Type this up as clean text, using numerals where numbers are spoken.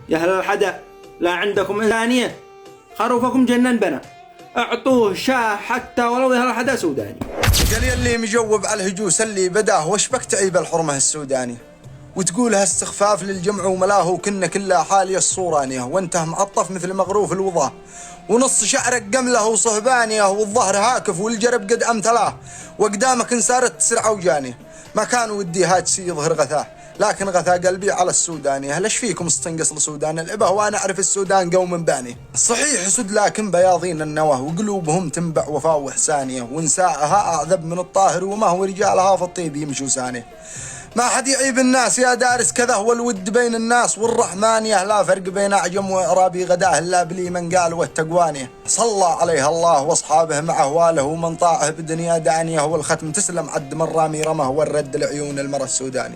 يا أهل الحدا، لا عندكم إنسانية؟ خروفكم جنن بنا، اعطوه شاه حتى ولو يا أهل الحدا سوداني. قال اللي مجوب على الهجوس اللي بداه وش بك تعيب الحرمة السوداني وتقولها استخفاف للجمع وملاه وكنا كلها حالي الصورانية وانته معطف مثل مغروف الوضاه ونص شعرك قمله وصهبانية والظهر هاكف والجرب قد أمتلاه وقدامك انسارت تسرع وجاني ما كان ودي هاتسي يظهر غثاه لكن غثا قلبي على السوداني. هلش فيكم استنقص السودان العبه وانا اعرف السودان قوم باني صحيح سود لكن بياضين النواه وقلوبهم تنبع وفاء واحسانيه ونسائها اعذب من الطاهر وما هو رجالها في الطيب يمشوا سانيه. ما حد يعيب الناس يا دارس كذا هو الود بين الناس والرحمانيه لا فرق بين اعجم واعرابي غداه الا بلي من قال والتقوانيه صلى عليها الله واصحابه مع اهواله ومن طاعه بدنيا دانيه والختم تسلم عد من رامي رمه والرد العيون المرى السوداني.